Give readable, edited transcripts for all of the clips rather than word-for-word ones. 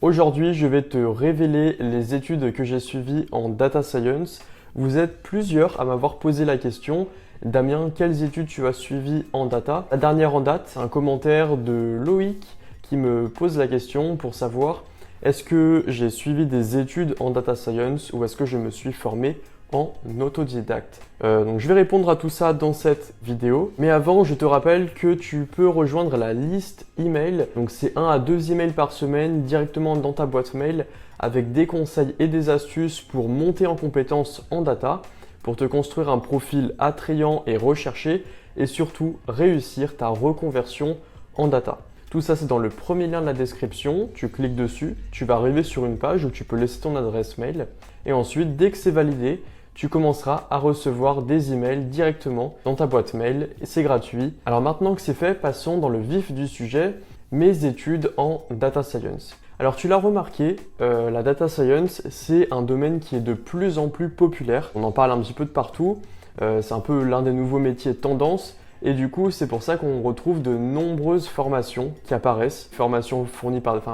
Aujourd'hui, je vais te révéler les études que j'ai suivies en data science. Vous êtes plusieurs à m'avoir posé la question. Damien, quelles études tu as suivies en data? La dernière en date, c'est un commentaire de Loïc qui me pose la question pour savoir est-ce que j'ai suivi des études en data science ou est-ce que je me suis formé en autodidacte. Donc je vais répondre à tout ça dans cette vidéo. Mais avant, je te rappelle que tu peux rejoindre la liste email. Donc c'est 1 à 2 emails par semaine directement dans ta boîte mail avec des conseils et des astuces pour monter en compétences en data, pour te construire un profil attrayant et recherché et surtout réussir ta reconversion en data. Tout ça, c'est dans le premier lien de la description. Tu cliques dessus, tu vas arriver sur une page où tu peux laisser ton adresse mail. Et ensuite, dès que c'est validé, tu commenceras à recevoir des emails directement dans ta boîte mail. Et c'est gratuit. Alors maintenant que c'est fait, passons dans le vif du sujet, mes études en data science. Alors tu l'as remarqué, la data science, c'est un domaine qui est de plus en plus populaire. On en parle un petit peu de partout. C'est un peu l'un des nouveaux métiers tendance. Et du coup, c'est pour ça qu'on retrouve de nombreuses formations qui apparaissent. Formations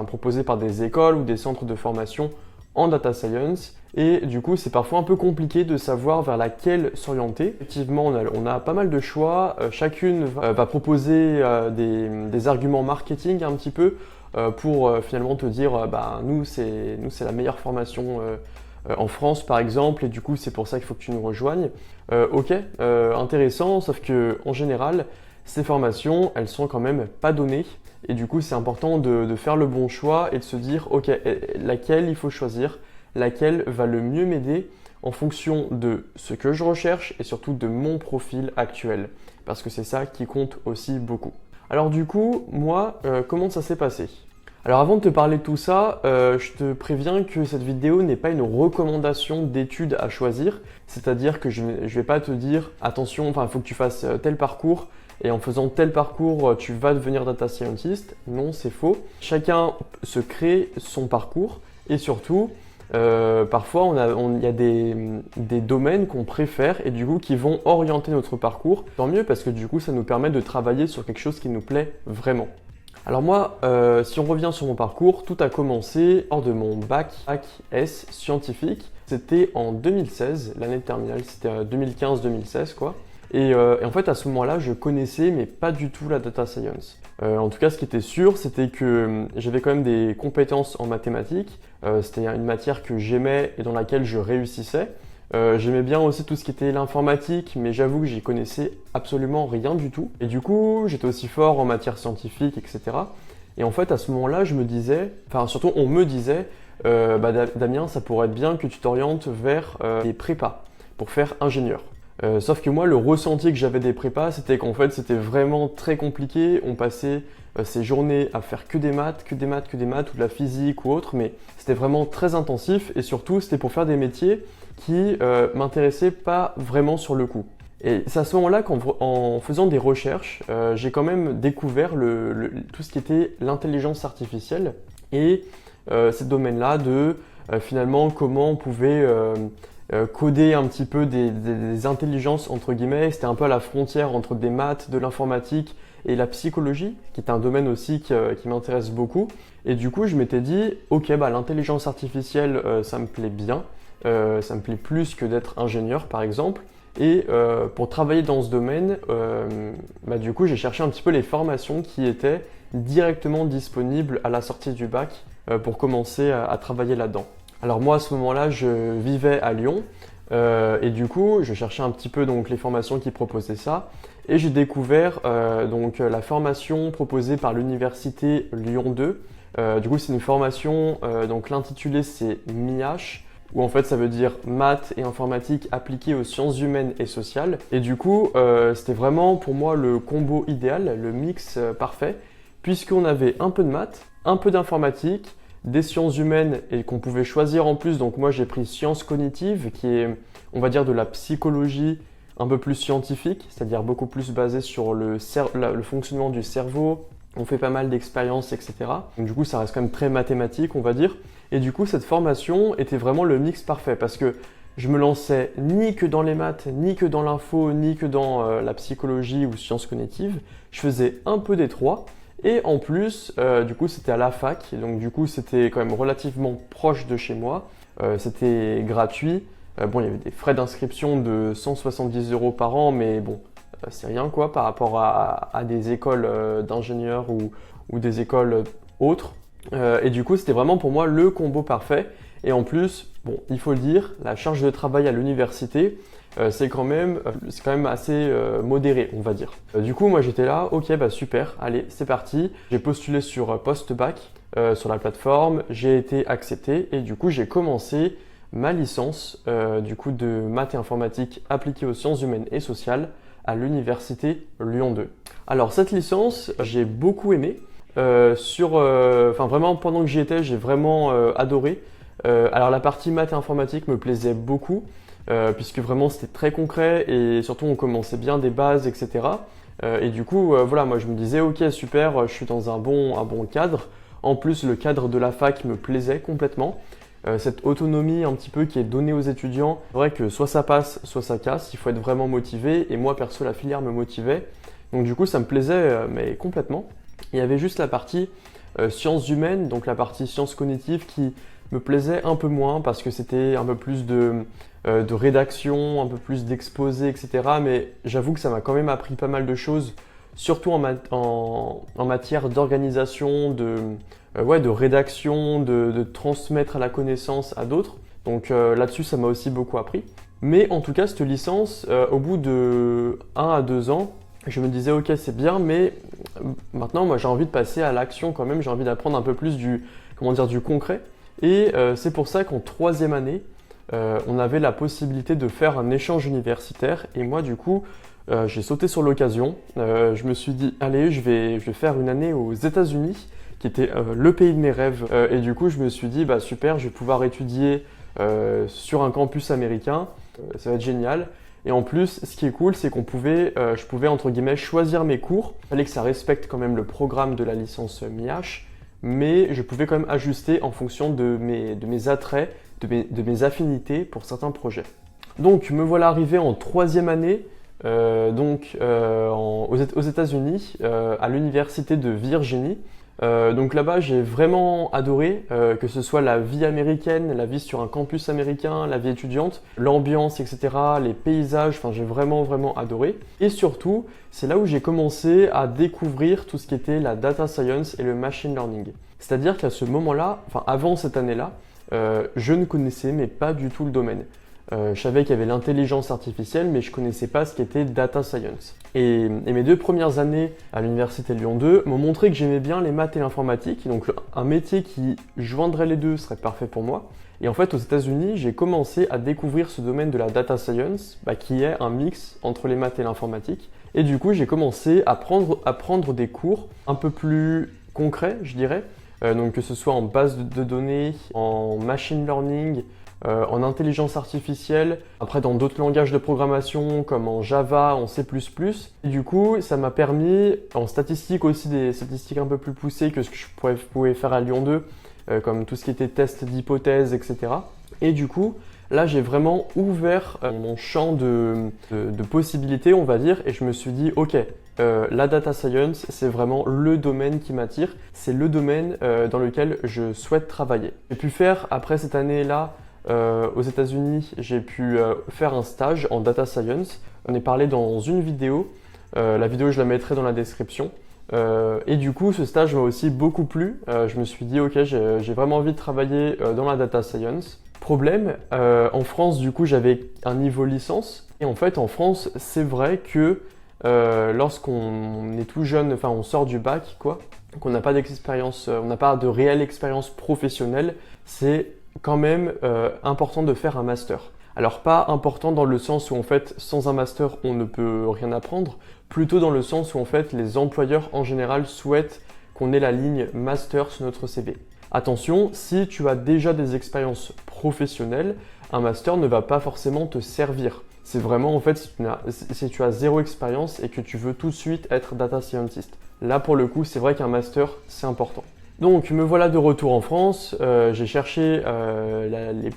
proposées par des écoles ou des centres de formation en data science. Et du coup, c'est parfois un peu compliqué de savoir vers laquelle s'orienter. Effectivement, on a pas mal de choix. Chacune va proposer des arguments marketing un petit peu pour finalement te dire nous, c'est la meilleure formation en France par exemple, et du coup c'est pour ça qu'il faut que tu nous rejoignes. Intéressant, sauf que en général ces formations elles sont quand même pas données et du coup c'est important de faire le bon choix et de se dire laquelle il faut choisir, laquelle va le mieux m'aider en fonction de ce que je recherche et surtout de mon profil actuel, parce que c'est ça qui compte aussi beaucoup. Alors du coup, moi, comment ça s'est passé ? Alors avant de te parler de tout ça, je te préviens que cette vidéo n'est pas une recommandation d'études à choisir, c'est-à-dire que je vais pas te dire attention, il faut que tu fasses tel parcours et en faisant tel parcours tu vas devenir data scientist. Non, c'est faux. Chacun se crée son parcours et surtout parfois il y a des domaines qu'on préfère et du coup qui vont orienter notre parcours. Tant mieux parce que du coup ça nous permet de travailler sur quelque chose qui nous plaît vraiment. Alors moi, si on revient sur mon parcours, tout a commencé lors de mon bac S scientifique. C'était en 2016, l'année de terminale, c'était 2015-2016 quoi. Et en fait à ce moment-là, je connaissais mais pas du tout la data science. En tout cas, ce qui était sûr, c'était que j'avais quand même des compétences en mathématiques. C'était une matière que j'aimais et dans laquelle je réussissais. J'aimais bien aussi tout ce qui était l'informatique, mais j'avoue que j'y connaissais absolument rien du tout. Et du coup, j'étais aussi fort en matière scientifique, etc. Et en fait, à ce moment-là, je me disais, surtout on me disait, Damien, ça pourrait être bien que tu t'orientes vers des prépas pour faire ingénieur. Sauf que moi, le ressenti que j'avais des prépas, c'était qu'en fait, c'était vraiment très compliqué. On passait ces journées à faire que des maths, ou de la physique ou autre, mais c'était vraiment très intensif et surtout, c'était pour faire des métiers qui m'intéressaient pas vraiment sur le coup. Et c'est à ce moment-là qu'en faisant des recherches, j'ai quand même découvert tout ce qui était l'intelligence artificielle et ce domaine-là de finalement comment on pouvait coder un petit peu des intelligences entre guillemets. C'était un peu à la frontière entre des maths, de l'informatique et la psychologie, qui est un domaine aussi qui m'intéresse beaucoup. Et du coup, je m'étais dit, l'intelligence artificielle, ça me plaît bien. Ça me plaît plus que d'être ingénieur par exemple. Et pour travailler dans ce domaine, du coup j'ai cherché un petit peu les formations qui étaient directement disponibles à la sortie du bac pour commencer à travailler là-dedans. Alors moi à ce moment-là je vivais à Lyon et du coup je cherchais un petit peu donc les formations qui proposaient ça et j'ai découvert la formation proposée par l'université Lyon 2. Du coup c'est une formation, donc l'intitulé c'est MIH, où en fait ça veut dire maths et informatique appliquées aux sciences humaines et sociales. Et du coup, c'était vraiment pour moi le combo idéal, le mix parfait, puisqu'on avait un peu de maths, un peu d'informatique, des sciences humaines et qu'on pouvait choisir en plus. Donc moi j'ai pris sciences cognitives, qui est, on va dire, de la psychologie un peu plus scientifique, c'est-à-dire beaucoup plus basée sur le fonctionnement du cerveau. On fait pas mal d'expériences, etc. Donc du coup, ça reste quand même très mathématique, on va dire. Et du coup, cette formation était vraiment le mix parfait parce que je me lançais ni que dans les maths, ni que dans l'info, ni que dans la psychologie ou sciences cognitives. Je faisais un peu des trois Et en plus, du coup, c'était à la fac, donc du coup, c'était quand même relativement proche de chez moi. C'était gratuit. Bon, il y avait des frais d'inscription de 170 € par an, mais bon, c'est rien quoi par rapport à des écoles d'ingénieurs ou des écoles autres. Et du coup, c'était vraiment pour moi le combo parfait. Et en plus, bon, il faut le dire, la charge de travail à l'université, c'est quand même assez modéré, on va dire. Du coup, moi j'étais là, ok, bah super, allez, c'est parti. J'ai postulé sur Postbac, sur la plateforme, j'ai été accepté et du coup, j'ai commencé ma licence du coup de maths et informatique appliquée aux sciences humaines et sociales à l'université Lyon 2. Alors cette licence, j'ai beaucoup aimé. Vraiment pendant que j'y étais, j'ai vraiment adoré. Alors la partie maths et informatique me plaisait beaucoup puisque vraiment c'était très concret et surtout on commençait bien des bases, etc. Et du coup, voilà, moi je me disais ok super, je suis dans un bon cadre. En plus le cadre de la fac me plaisait complètement. Cette autonomie un petit peu qui est donnée aux étudiants, c'est vrai que soit ça passe, soit ça casse, il faut être vraiment motivé et moi perso la filière me motivait. Donc du coup ça me plaisait mais complètement. Il y avait juste la partie sciences humaines, donc la partie sciences cognitives qui me plaisait un peu moins parce que c'était un peu plus de rédaction, un peu plus d'exposé, etc. Mais j'avoue que ça m'a quand même appris pas mal de choses, surtout en matière d'organisation, de rédaction, de transmettre la connaissance à d'autres. Donc là-dessus, ça m'a aussi beaucoup appris. Mais en tout cas, cette licence, au bout de 1 à 2 ans, je me disais ok c'est bien, mais maintenant moi j'ai envie de passer à l'action quand même, j'ai envie d'apprendre un peu plus du concret. Et c'est pour ça qu'en 3e année, on avait la possibilité de faire un échange universitaire. Et moi du coup, j'ai sauté sur l'occasion. Je me suis dit allez, je vais faire une année aux États-Unis, qui était le pays de mes rêves. Et du coup je me suis dit bah super, je vais pouvoir étudier sur un campus américain, ça va être génial. Et en plus, ce qui est cool, c'est je pouvais entre guillemets choisir mes cours. Il fallait que ça respecte quand même le programme de la licence MIH, mais je pouvais quand même ajuster en fonction de mes attraits, de mes affinités pour certains projets. Donc me voilà arrivé en 3e année, aux États-Unis, à l'université de Virginie. Donc là-bas, j'ai vraiment adoré, que ce soit la vie américaine, la vie sur un campus américain, la vie étudiante, l'ambiance, etc., les paysages, enfin j'ai vraiment adoré. Et surtout, c'est là où j'ai commencé à découvrir tout ce qui était la data science et le machine learning. C'est-à-dire qu'à ce moment-là, enfin avant cette année-là, je ne connaissais mais pas du tout le domaine. Je savais qu'il y avait l'intelligence artificielle, mais je ne connaissais pas ce qu'était data science. Et mes 2 premières années à l'université Lyon 2 m'ont montré que j'aimais bien les maths et l'informatique, donc un métier qui joindrait les deux serait parfait pour moi. Et en fait, aux États-Unis, j'ai commencé à découvrir ce domaine de la data science, qui est un mix entre les maths et l'informatique. Et du coup, j'ai commencé à prendre des cours un peu plus concrets, je dirais, donc que ce soit en base de données, en machine learning, en intelligence artificielle, après dans d'autres langages de programmation comme en Java, en C++. Et du coup, ça m'a permis, en statistique aussi, des statistiques un peu plus poussées que ce que je pouvais faire à Lyon 2, comme tout ce qui était test d'hypothèse, etc. Et du coup, là, j'ai vraiment ouvert mon champ de possibilités, on va dire, et je me suis dit, ok, la data science, c'est vraiment le domaine qui m'attire, c'est le domaine dans lequel je souhaite travailler. J'ai pu faire, après cette année-là, aux États-Unis, j'ai pu faire un stage en data science. On est parlé dans une vidéo. La vidéo, je la mettrai dans la description. Et du coup, ce stage m'a aussi beaucoup plu. Je me suis dit, ok, j'ai vraiment envie de travailler dans la data science. Problème, en France, du coup, j'avais un niveau licence. Et en fait, en France, c'est vrai que lorsqu'on est tout jeune, enfin, on sort du bac, quoi, qu'on n'a pas d'expérience, on n'a pas de réelle expérience professionnelle, c'est quand même important de faire un master. Alors pas important dans le sens où en fait sans un master on ne peut rien apprendre, plutôt dans le sens où en fait les employeurs en général souhaitent qu'on ait la ligne master sur notre CV. Attention, si tu as déjà des expériences professionnelles, un master ne va pas forcément te servir. C'est vraiment en fait si tu as 0 expérience et que tu veux tout de suite être data scientist. Là pour le coup c'est vrai qu'un master c'est important. Donc me voilà de retour en France, j'ai cherché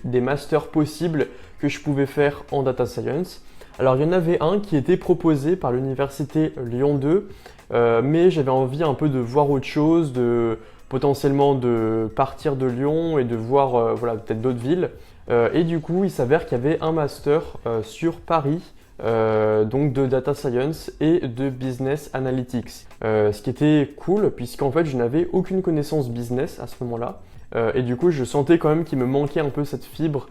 des masters possibles que je pouvais faire en data science. Alors il y en avait un qui était proposé par l'université Lyon 2, mais j'avais envie un peu de voir autre chose, de potentiellement de partir de Lyon et de voir voilà, peut-être d'autres villes. Et du coup, il s'avère qu'il y avait un master sur Paris, donc de data science et de business analytics. Ce qui était cool, puisqu'en fait, je n'avais aucune connaissance business à ce moment-là. Et du coup, je sentais quand même qu'il me manquait un peu cette fibre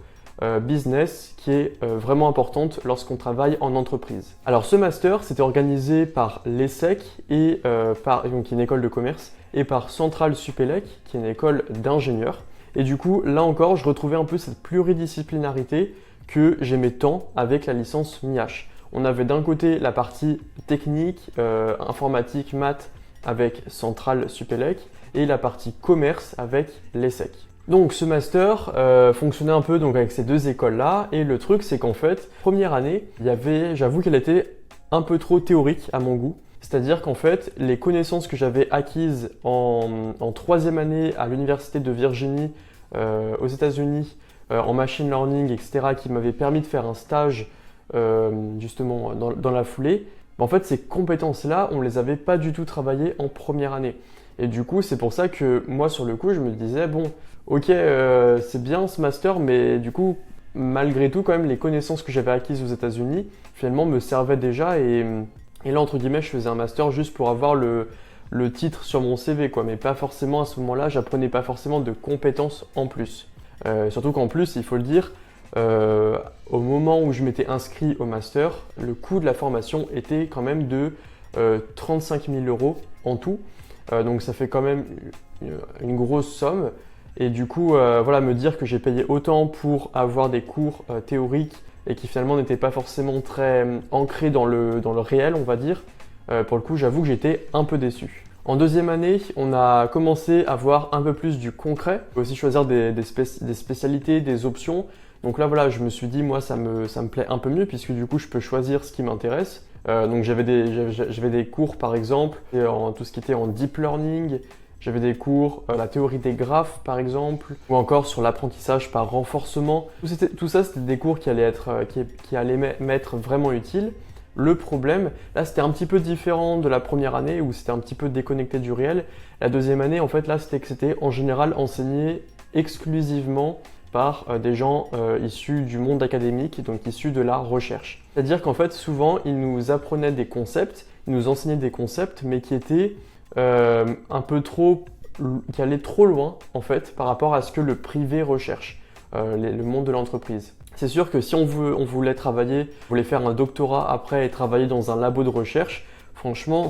business qui est vraiment importante lorsqu'on travaille en entreprise. Alors ce master, c'était organisé par l'ESSEC et donc, qui est une école de commerce, et par Centrale Supélec, qui est une école d'ingénieurs. Et du coup, là encore, je retrouvais un peu cette pluridisciplinarité que j'aimais tant avec la licence MIH. On avait d'un côté la partie technique, informatique, maths avec Centrale Supélec, et la partie commerce avec l'ESSEC. Donc ce master fonctionnait un peu donc, avec ces deux écoles-là, et le truc c'est qu'en fait, première année, j'avoue qu'elle était un peu trop théorique à mon goût. C'est-à-dire qu'en fait, les connaissances que j'avais acquises en troisième année à l'université de Virginie aux États-Unis en machine learning, etc., qui m'avaient permis de faire un stage justement dans la foulée, en fait, ces compétences-là, on ne les avait pas du tout travaillées en première année. Et du coup, c'est pour ça que moi, sur le coup, je me disais, bon, ok, c'est bien ce master, mais du coup, malgré tout, quand même, les connaissances que j'avais acquises aux États-Unis, finalement, me servaient déjà. Et là, entre guillemets, je faisais un master juste pour avoir le titre sur mon CV, quoi. Mais pas forcément à ce moment-là, j'apprenais pas forcément de compétences en plus. Surtout qu'en plus, il faut le dire, au moment où je m'étais inscrit au master, le coût de la formation était quand même de 35 000 € en tout. Donc ça fait quand même une grosse somme. Et du coup, voilà, me dire que j'ai payé autant pour avoir des cours théoriques et qui finalement n'étaient pas forcément très ancrés dans le réel, on va dire, pour le coup, j'avoue que j'étais un peu déçu. En deuxième année, on a commencé à voir un peu plus du concret, aussi choisir des spécialités, des options. Donc là, voilà, je me suis dit, moi, ça me plaît un peu mieux puisque du coup, je peux choisir ce qui m'intéresse. Donc j'avais des cours, par exemple, en tout ce qui était en deep learning. J'avais des cours, la théorie des graphes, par exemple, ou encore sur l'apprentissage par renforcement. Tout ça, c'était des cours qui allaient m'être vraiment utiles. Le problème, là, c'était un petit peu différent de la première année où c'était un petit peu déconnecté du réel. La deuxième année, en fait, là, c'était en général enseigné exclusivement par des gens issus du monde académique, donc issus de la recherche. C'est-à-dire qu'en fait, souvent, ils nous apprenaient des concepts, ils nous enseignaient des concepts, mais qui étaient un peu trop, qui allaient trop loin, en fait, par rapport à ce que le privé recherche, le monde de l'entreprise. C'est sûr que si on voulait faire un doctorat après et travailler dans un labo de recherche, franchement,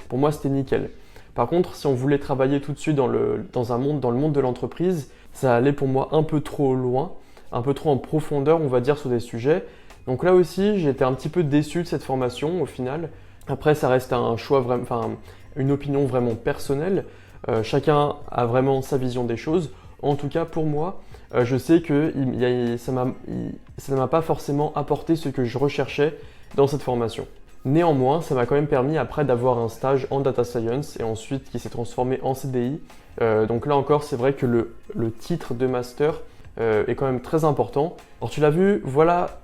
pour moi, c'était nickel. Par contre, si on voulait travailler tout de suite dans le monde de l'entreprise, ça allait pour moi un peu trop loin, un peu trop en profondeur, on va dire, sur des sujets. Donc là aussi, j'ai été un petit peu déçu de cette formation au final. Après, ça reste un choix une opinion vraiment personnelle. Chacun a vraiment sa vision des choses. En tout cas, pour moi, je sais que ça ne m'a pas forcément apporté ce que je recherchais dans cette formation. Néanmoins, ça m'a quand même permis après d'avoir un stage en data science et ensuite qui s'est transformé en CDI. Donc là encore, c'est vrai que le titre de master est quand même très important. Alors tu l'as vu, voilà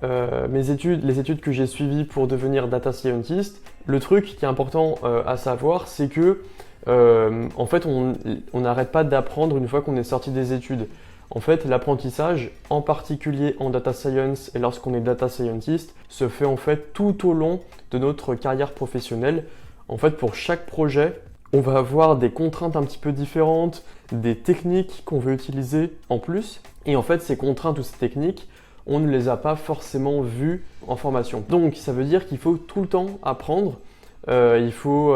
les études que j'ai suivies pour devenir data scientist. Le truc qui est important à savoir, c'est que en fait, on n'arrête pas d'apprendre une fois qu'on est sorti des études. En fait, l'apprentissage, en particulier en data science et lorsqu'on est data scientist, se fait en fait tout au long de notre carrière professionnelle. En fait, pour chaque projet, on va avoir des contraintes un petit peu différentes, des techniques qu'on veut utiliser en plus. Et en fait, ces contraintes ou ces techniques, on ne les a pas forcément vues en formation. Donc, ça veut dire qu'il faut tout le temps apprendre. Il faut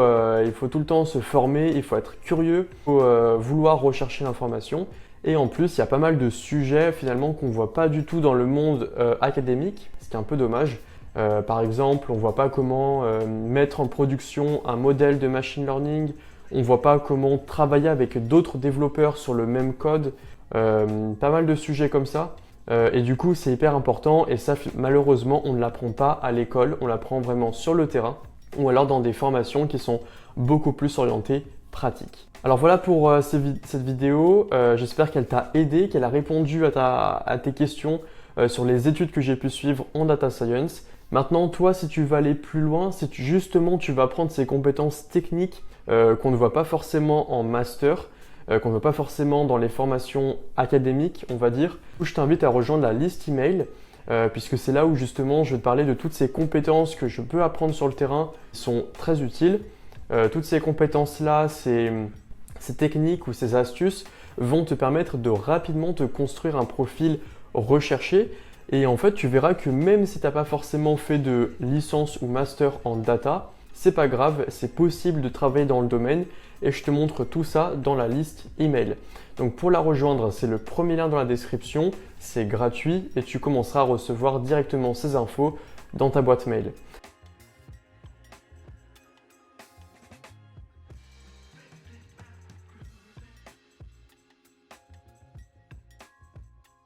tout le temps se former, il faut être curieux, il faut vouloir rechercher l'information. Et en plus, il y a pas mal de sujets finalement qu'on ne voit pas du tout dans le monde académique, ce qui est un peu dommage. Par exemple, on ne voit pas comment mettre en production un modèle de machine learning, on ne voit pas comment travailler avec d'autres développeurs sur le même code, pas mal de sujets comme ça. Et du coup, c'est hyper important et ça, malheureusement, on ne l'apprend pas à l'école, on l'apprend vraiment sur le terrain ou alors dans des formations qui sont beaucoup plus orientées pratiques. Alors voilà pour cette vidéo, j'espère qu'elle t'a aidé, qu'elle a répondu à tes questions sur les études que j'ai pu suivre en data science. Maintenant, toi, si tu vas aller plus loin, si justement tu vas apprendre ces compétences techniques qu'on ne voit pas forcément en master, qu'on ne voit pas forcément dans les formations académiques, on va dire, je t'invite à rejoindre la liste email, puisque c'est là où justement je vais te parler de toutes ces compétences que je peux apprendre sur le terrain, qui sont très utiles. Toutes ces compétences-là, ces techniques ou ces astuces vont te permettre de rapidement te construire un profil recherché. Et en fait, tu verras que même si tu n'as pas forcément fait de licence ou master en data, c'est pas grave, c'est possible de travailler dans le domaine et je te montre tout ça dans la liste email. Donc pour la rejoindre, c'est le premier lien dans la description, c'est gratuit et tu commenceras à recevoir directement ces infos dans ta boîte mail.